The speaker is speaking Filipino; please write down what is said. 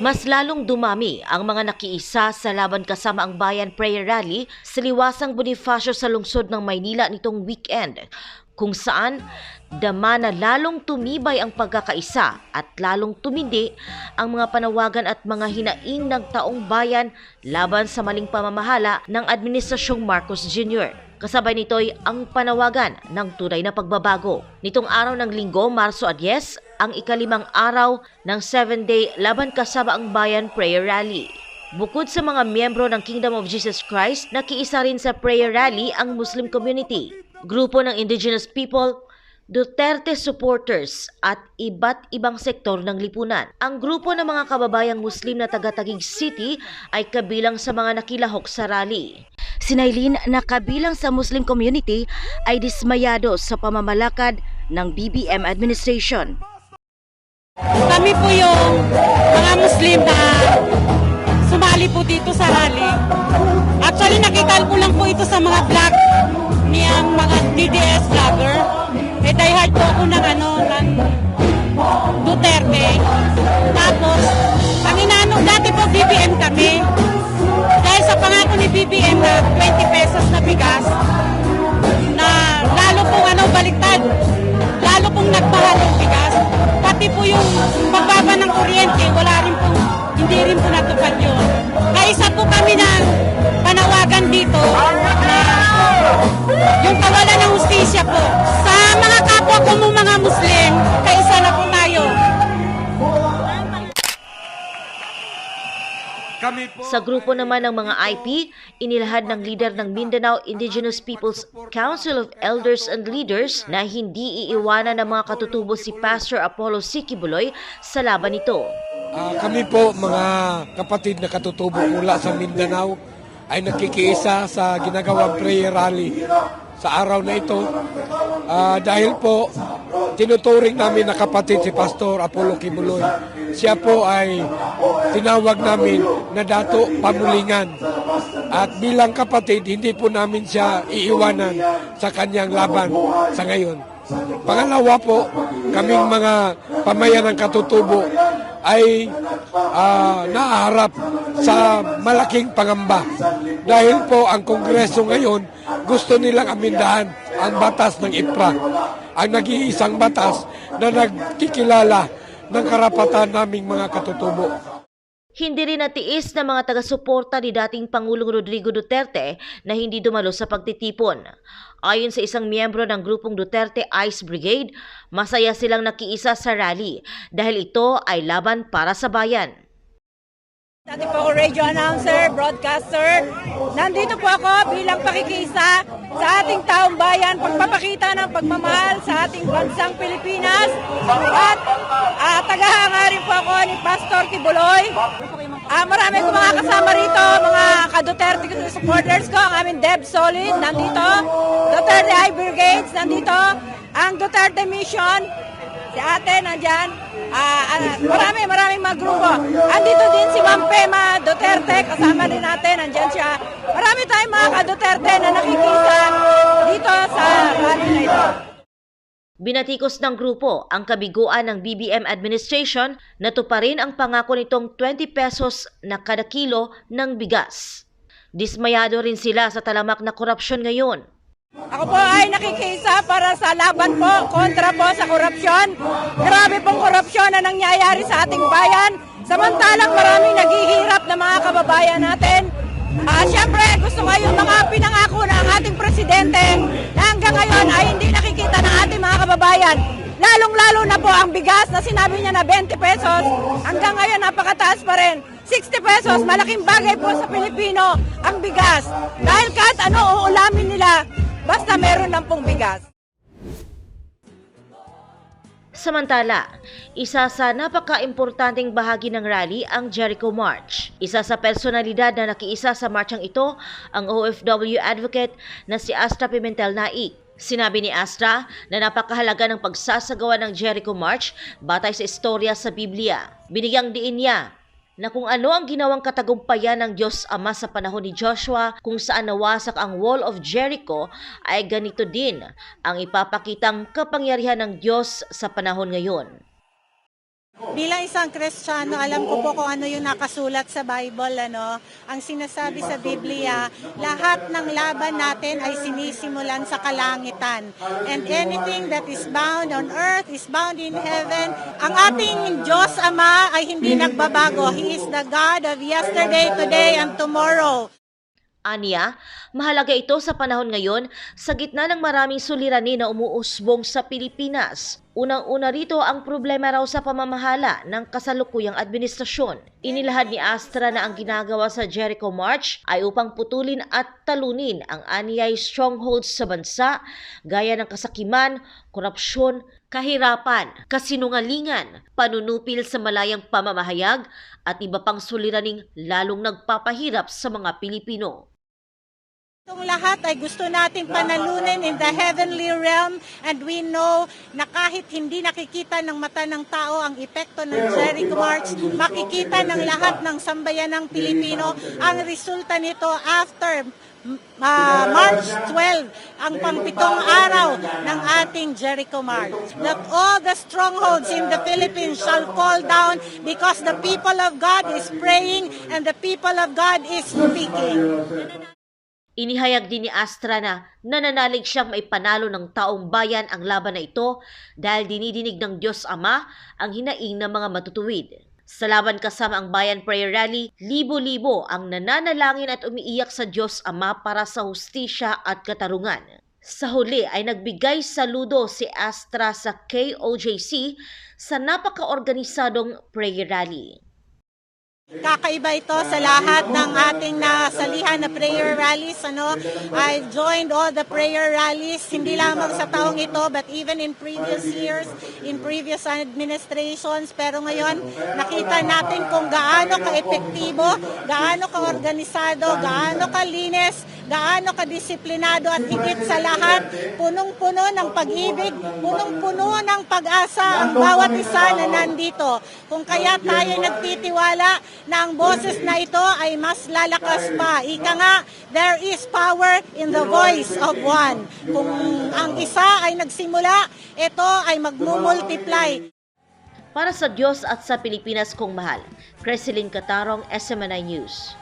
Mas lalong dumami ang mga nakiisa sa Laban Kasama ang Bayan Prayer Rally sa Liwasang Bonifacio sa lungsod ng Maynila nitong weekend, kung saan dama na lalong tumibay ang pagkakaisa at lalong tumindi ang mga panawagan at mga hinaing ng taong bayan laban sa maling pamamahala ng Administrasyong Marcos Jr. Kasabay nito'y ang panawagan ng tunay na pagbabago. Nitong araw ng Linggo, Marso 10, ang ikalimang araw ng 7-day Laban Kasama ang Bayan Prayer Rally. Bukod sa mga miyembro ng Kingdom of Jesus Christ, nakiisa rin sa prayer rally ang Muslim community, grupo ng indigenous people, Duterte supporters at iba't ibang sektor ng lipunan. Ang grupo ng mga kababayang Muslim na taga-Taguig City ay kabilang sa mga nakilahok sa rally. Si Nailin na kabilang sa Muslim community ay dismayado sa pamamalakad ng BBM administration. Kami po yung mga Muslim na sumali po dito sa rally. Actually, nakita ko lang po ito sa mga vlog niyang mga DDS vlogger. Diehard po ako ng Duterte. Tapos, ang inaanong dati po BBM kami. Dahil sa pangako ni BBM na 20 pesos na bigas, na lalo pong baliktad, lalo pong nagmahal ang bigas. Pati po yung pagbaba ng kuryente, hindi rin po natupad yun. Kaisa po kami ng panawagan dito na yung kawalan ng hustisya po. Sa mga kapwa ko mo mga Muslim, kaisa na po tayo. Sa grupo naman ng mga IP, inilahad ng leader ng Mindanao Indigenous Peoples Council of Elders and Leaders na hindi iiwanan ng mga katutubo si Pastor Apollo Sikibuloy sa laban nito. Kami po mga kapatid na katutubo mula sa Mindanao ay nakikiisa sa ginagawang prayer rally sa araw na ito dahil po tinuturing namin na kapatid si Pastor Apollo Kibuloy. Siya po ay tinawag namin na Dato Pamulingan at bilang kapatid hindi po namin siya iiwanan sa kanyang laban sa ngayon. Pangalawa po, kaming mga pamayan ng katutubo ay naharap sa malaking pangamba dahil po ang Kongreso ngayon gusto nilang amindahan ang batas ng IPRA, ang nag-iisang batas na nagkikilala ng karapatan naming mga katutubo. Hindi rin natiis ng mga taga-suporta ni dating Pangulong Rodrigo Duterte na hindi dumalo sa pagtitipon. Ayon sa isang miyembro ng grupong Duterte Ice Brigade, masaya silang nakiisa sa rally dahil ito ay laban para sa bayan. Dati po ako radio announcer, broadcaster. Nandito po ako bilang pakikisa sa ating taong bayan, pagpapakita ng pagmamahal sa ating bansang Pilipinas. At tagahanga rin po ako ni Pastor Kibuloy. Marami ko mga kasama rito, mga ka-Duterte supporters ko, ang aming Deb Solid, nandito. Duterte I Brigades, nandito. Ang Duterte Mission, si ate nandyan. Maraming mga grupo. Andito din si Ma'am Pema Duterte, kasama rin natin, nandyan siya. Marami tayong mga ka-Duterte na nakikita dito sa rally na ito. Binatikos ng grupo ang kabiguan ng BBM administration na tuparin ang pangako nitong 20 pesos na kada kilo ng bigas. Dismayado rin sila sa talamak na korupsyon ngayon. Ako po ay nakikisa para sa laban po, kontra po sa korupsyon. Grabe pong korupsyon na nangyayari sa ating bayan. Samantalang maraming naghihirap na mga kababayan natin. Siyempre, gusto ko yung mga pinangako ng ating presidente na hanggang ngayon ay hindi nakikita ng ating mga kababayan. Lalong-lalo na po ang bigas na sinabi niya na 20 pesos. Hanggang ngayon napakataas pa rin. 60 pesos, malaking bagay po sa Pilipino ang bigas. Dahil kahit ano uulamin nila, basta meron lang pong bigas. Samantala, isa sa napaka-importanteng bahagi ng rally ang Jericho March. Isa sa personalidad na nakiisa sa marchang ito ang OFW advocate na si Astra Pimentel Naik. Sinabi ni Astra na napakahalaga ng pagsasagawa ng Jericho March batay sa istorya sa Biblia. Binigyang diin niya na kung ano ang ginawang katagumpayan ng Diyos Ama sa panahon ni Joshua kung saan nawasak ang Wall of Jericho ay ganito din ang ipapakitang kapangyarihan ng Diyos sa panahon ngayon. Bilang isang Kristiyano, alam ko po kung ano yung nakasulat sa Bible, ano. Ang sinasabi sa Biblia, lahat ng laban natin ay sinisimulan sa kalangitan. And anything that is bound on earth is bound in heaven. Ang ating Diyos Ama ay hindi nagbabago. He is the God of yesterday, today, and tomorrow. Aniya, mahalaga ito sa panahon ngayon sa gitna ng maraming suliranin na umuusbong sa Pilipinas. Unang-una rito ang problema raw sa pamamahala ng kasalukuyang administrasyon. Inilahad ni Astra na ang ginagawa sa Jericho March ay upang putulin at talunin ang anyay strongholds sa bansa gaya ng kasakiman, korupsyon, kahirapan, kasinungalingan, panunupil sa malayang pamamahayag at iba pang suliraning lalong nagpapahirap sa mga Pilipino. Itong lahat ay gusto nating panalunin in the heavenly realm, and we know na kahit hindi nakikita ng mata ng tao ang epekto ng Jericho March, makikita ng lahat ng sambayanang Pilipino ang resulta nito after March 12, ang pangpitong araw ng ating Jericho March. That all the strongholds in the Philippines shall fall down because the people of God is praying and the people of God is speaking. Inihayag din ni Astra na nananalig siyang maipanalo ng taong bayan ang laban na ito dahil dinidinig ng Diyos Ama ang hinaing ng mga matutuwid. Sa laban kasama ang Bayan Prayer Rally, libo-libo ang nananalangin at umiiyak sa Diyos Ama para sa hustisya at katarungan. Sa huli ay nagbigay saludo si Astra sa KOJC sa napaka-organisadong prayer rally. Kakaiba ito sa lahat ng ating nasalihan na prayer rallies. I've joined all the prayer rallies, hindi lamang sa taong ito, but even in previous years, in previous administrations. Pero ngayon, nakita natin kung gaano ka-epektibo, gaano ka-organisado, gaano ka-linis, gaano ka-disiplinado, at higit sa lahat, punong-puno ng pag-ibig, punong-puno ng pag-asa ang bawat isa na nandito. Kung kaya tayo nagtitiwala na ang boses na ito ay mas lalakas pa. Ika nga, there is power in the voice of one. Kung ang isa ay nagsimula, ito ay magmumultiply. Para sa Diyos at sa Pilipinas kong mahal, Creseline Catarong, SMNI News.